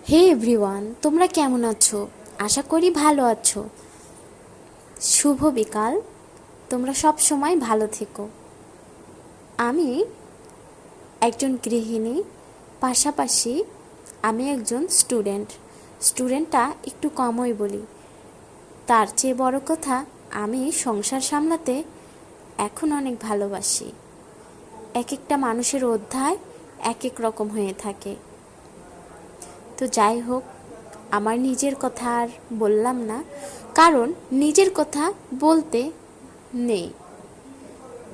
হে everyone, তোমরা কেমন আছো? আশা করি ভালো আছো। শুভ বিকাল। তোমরা সব সময় ভালো থেকো। আমি একজন গৃহিণী, পাশাপাশি আমি একজন স্টুডেন্টটা একটু কমই বলি। তার চেয়ে বড় কথা, আমি সংসার সামলাতে এখন অনেক ভালোবাসি। এক একটা মানুষের অধ্যায় এক এক রকম হয়ে থাকে। তো যাই হোক, আমার নিজের কথা আর বললাম না, কারণ নিজের কথা বলতে নেই।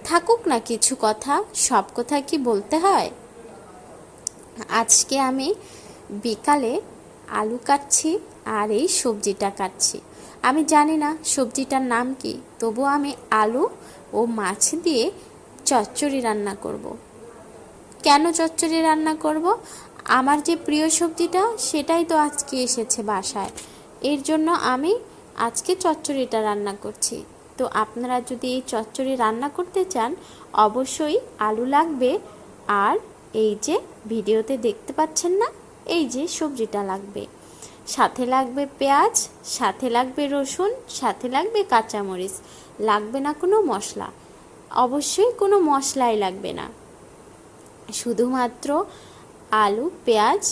থাকুক না কিছু কথা, সব কথা কি বলতে হয়? আজকে আমি বিকালে আলু কাটছি আর এই সবজিটা কাটছি। আমি জানি না সবজিটার নাম কি, তবু আমি আলু ও মাছ দিয়ে চচ্চড়ি রান্না করব। কেন চচ্চড়ি রান্না করব? আমার যে প্রিয় সবজিটা সেটাই তো আজকে এসেছে বাসায়, এর জন্য আমি আজকে চচ্চড়িটা রান্না করছি। তো আপনারা যদি এই চচ্চড়ি রান্না করতে চান, অবশ্যই আলু লাগবে। আর এই যে ভিডিওতে দেখতে পাচ্ছেন না, এই যে সবজিটা লাগবে, সাথে লাগবে পেঁয়াজ, সাথে লাগবে রসুন, সাথে লাগবে কাঁচামরিচ। লাগবে না কোনো মশলা, অবশ্যই কোনো মশলাই লাগবে না। শুধুমাত্র আলু, পেঁয়াজ,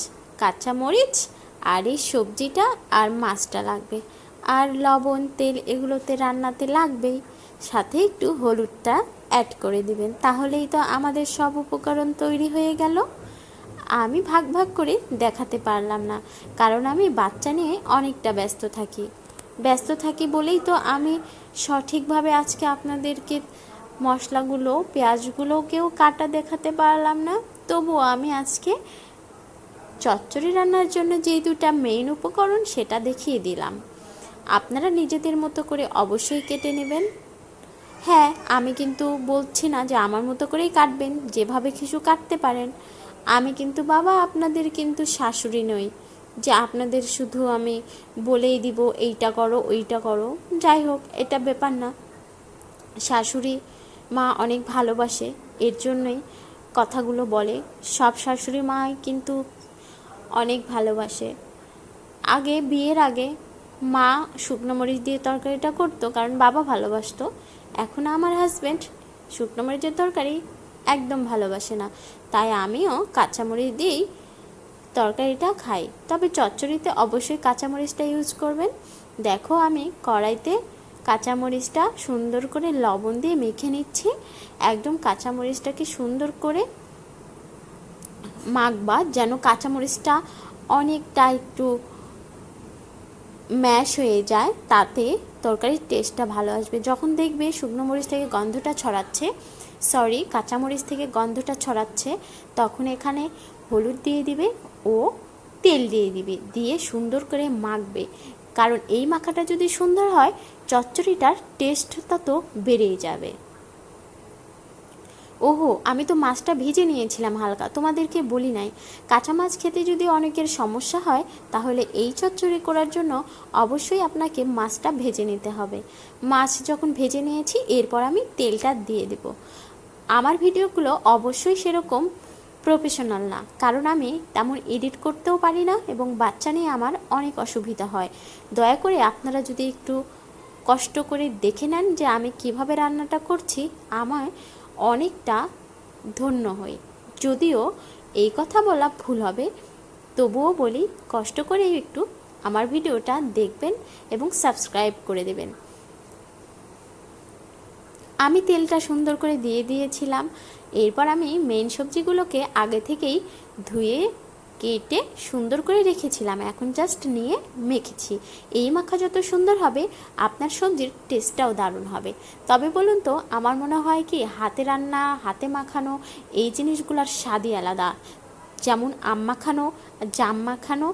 কাঁচামরিচ আর এই সবজিটা আর মাছটা লাগবে। আর লবণ, তেল এগুলোতে রান্নাতে লাগবেই। সাথে একটু হলুদটা অ্যাড করে দিবেন, তাহলেই তো আমাদের সব উপকরণ তৈরি হয়ে গেল। আমি ভাগ ভাগ করে দেখাতে পারলাম না, কারণ আমি বাচ্চা নিয়ে অনেকটা ব্যস্ত থাকি বলেই তো আমি সঠিকভাবে আজকে আপনাদেরকে মশলাগুলো, পেঁয়াজগুলোকেও কাটা দেখাতে পারলাম না। তবুও আমি আজকে চচ্চড়ি রান্নার জন্য যেই দুটা মেইন উপকরণ সেটা দেখিয়ে দিলাম। আপনারা নিজেদের মতো করে অবশ্যই কেটে নেবেন। হ্যাঁ, আমি কিন্তু বলছি না যে আমার মতো করেই কাটবেন, যেভাবে কিছু কাটতে পারেন। আমি কিন্তু বাবা আপনাদের কিন্তু শাশুড়ি নই যে আপনাদের শুধু আমি বলেই দিব এইটা করো ওইটা করো। যাই হোক, এটা ব্যাপার না। শাশুড়ি মা অনেক ভালোবাসে, এর জন্যই কথাগুলো বলে। সব শাশুড়ি মাই কিন্তু অনেক ভালোবাসে। আগে, বিয়ের আগে মা শুকনো মরিচ দিয়ে তরকারিটা করতো, কারণ বাবা ভালোবাসতো। এখন আমার হাজব্যান্ড শুকনো মরিচের তরকারি একদম ভালোবাসে না, তাই আমিও কাঁচামরিচ দিয়েই তরকারিটা খাই। তবে চচ্চড়িতে অবশ্যই কাঁচামরিচটা ইউজ করবেন। দেখো, আমি কড়াইতে কাঁচামরিচটা সুন্দর করে লবণ দিয়ে মেখে নিচ্ছি। একদম কাঁচামরিচটাকে সুন্দর করে মাখবা, যেন কাঁচামরিচটা অনেকটা একটু ম্যাশ হয়ে যায়, তাতে তরকারির টেস্টটা ভালো আসবে। যখন দেখবে শুকনো মরিচ থেকে গন্ধটা ছড়াচ্ছে, কাঁচামরিচ থেকে গন্ধটা ছড়াচ্ছে, তখন এখানে হলুদ দিয়ে দিবে ও তেল দিয়ে দিবে, দিয়ে সুন্দর করে মাখবে। কারণ এই মাখাটা যদি সুন্দর হয়, চচ্চড়িটার টেস্টটা তো বেড়েই যাবে। ওহো, আমি তো মাছটা ভেজে নিয়েছিলাম হালকা, তোমাদেরকে বলি নাই। কাঁচা মাছ খেতে যদি অনেকের সমস্যা হয়, তাহলে এই চচ্চড়ি করার জন্য অবশ্যই আপনাকে মাছটা ভেজে নিতে হবে। মাছ যখন ভেজে নিয়েছি, এরপর আমি তেলটা দিয়ে দেব। আমার ভিডিওগুলো অবশ্যই সেরকম প্রফেশনাল না, কারণ আমি তেমন এডিট করতেও পারি না, এবং বাচ্চা নিয়ে আমার অনেক অসুবিধা হয়। দয়া করে আপনারা যদি একটু কষ্ট করে দেখে নেন যে আমি কিভাবে রান্নাটা করছি, আমার অনেকটা ধন্য হই। যদিও এই কথা বলা ভুল হবে, তবুও বলি, কষ্ট করে একটু আমার ভিডিওটা দেখবেন এবং সাবস্ক্রাইব করে দেবেন। আমি তেলটা সুন্দর করে দিয়ে দিয়েছিলাম। এরপর আমি মেন সবজিগুলোকে আগে থেকেই ধুয়ে কেটে সুন্দর করে রেখেছিলাম, এখন জাস্ট নিয়ে মেখেছি। এই মাখা যত সুন্দর হবে, আপনার সবজির টেস্টটাও দারুণ হবে। তবে বলুন তো, আমার মনে হয় কি, হাতে রান্না, হাতে মাখানো এই জিনিসগুলোর স্বাদই আলাদা। যেমন আম মাখানো, জাম মাখানো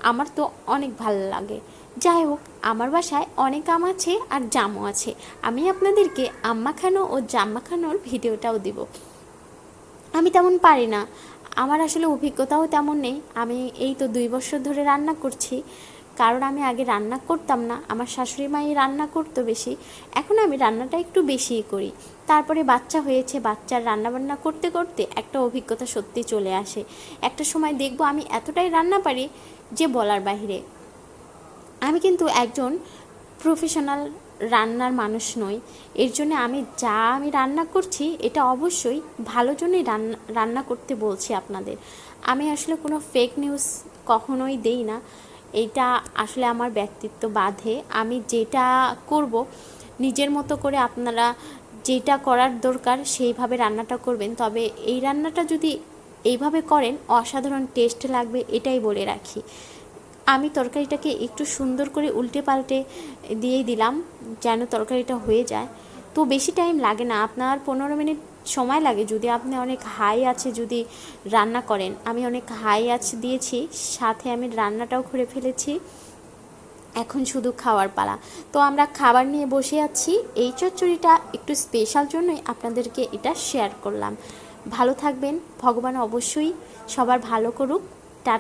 আমার তো অনেক ভালো লাগে। যাই হোক, আমার বাসায় অনেক আম আছে আর জামও আছে। আমি আপনাদেরকে আম মাখানো ও জাম মাখানোর ভিডিওটাও দিব। আমি তেমন পারি না, আমার আসলে অভিজ্ঞতাও তেমন নেই। আমি এই তো 2 বছর ধরে রান্না করছি, কারণ আমি আগে রান্না করতাম না, আমার শাশুড়ি মাই রান্না করতো বেশি, এখন আমি রান্নাটা একটু বেশিই করি। তারপরে বাচ্চা হয়েছে, বাচ্চার রান্নাবান্না করতে করতে একটা অভিজ্ঞতা সত্যি চলে আসে। একটা সময় দেখব আমি এতটাই রান্না পারি যে বলার বাহিরে। আমি কিন্তু একজন প্রফেশনাল রান্নার মানুষ নই, এর জন্য আমি রান্না করছি এটা অবশ্যই ভালো জন্যই রান্না করতে বলছি আপনাদের। আমি আসলে কোনো ফেক নিউজ কখনোই দেই না, এটা আসলে আমার ব্যক্তিত্ব বাধে। আমি যেটা করব নিজের মতো করে, আপনারা যেটা করার দরকার সেইভাবে রান্নাটা করবেন। তবে এই রান্নাটা যদি এইভাবে করেন অসাধারণ টেস্ট লাগবে, এটাই বলে রাখি। আমি তরকারিটাকে একটু সুন্দর করে উল্টে পাল্টে দিয়ে দিলাম যেন তরকারিটা হয়ে যায়। তো বেশি টাইম লাগে না, আপনার 15 মিনিট সময় লাগে যদি আপনি অনেক হাই আছে যদি রান্না করেন। আমি অনেক হাই আছে দিয়েছি, সাথে আমি রান্নাটাও করে ফেলেছি। এখন শুধু খাওয়ার পালা। তো আমরা খাবার নিয়ে বসে আছি। এই চচ্চড়িটা একটু স্পেশাল জন্যই আপনাদেরকে এটা শেয়ার করলাম। ভালো থাকবেন, ভগবান অবশ্যই সবার ভালো করুক।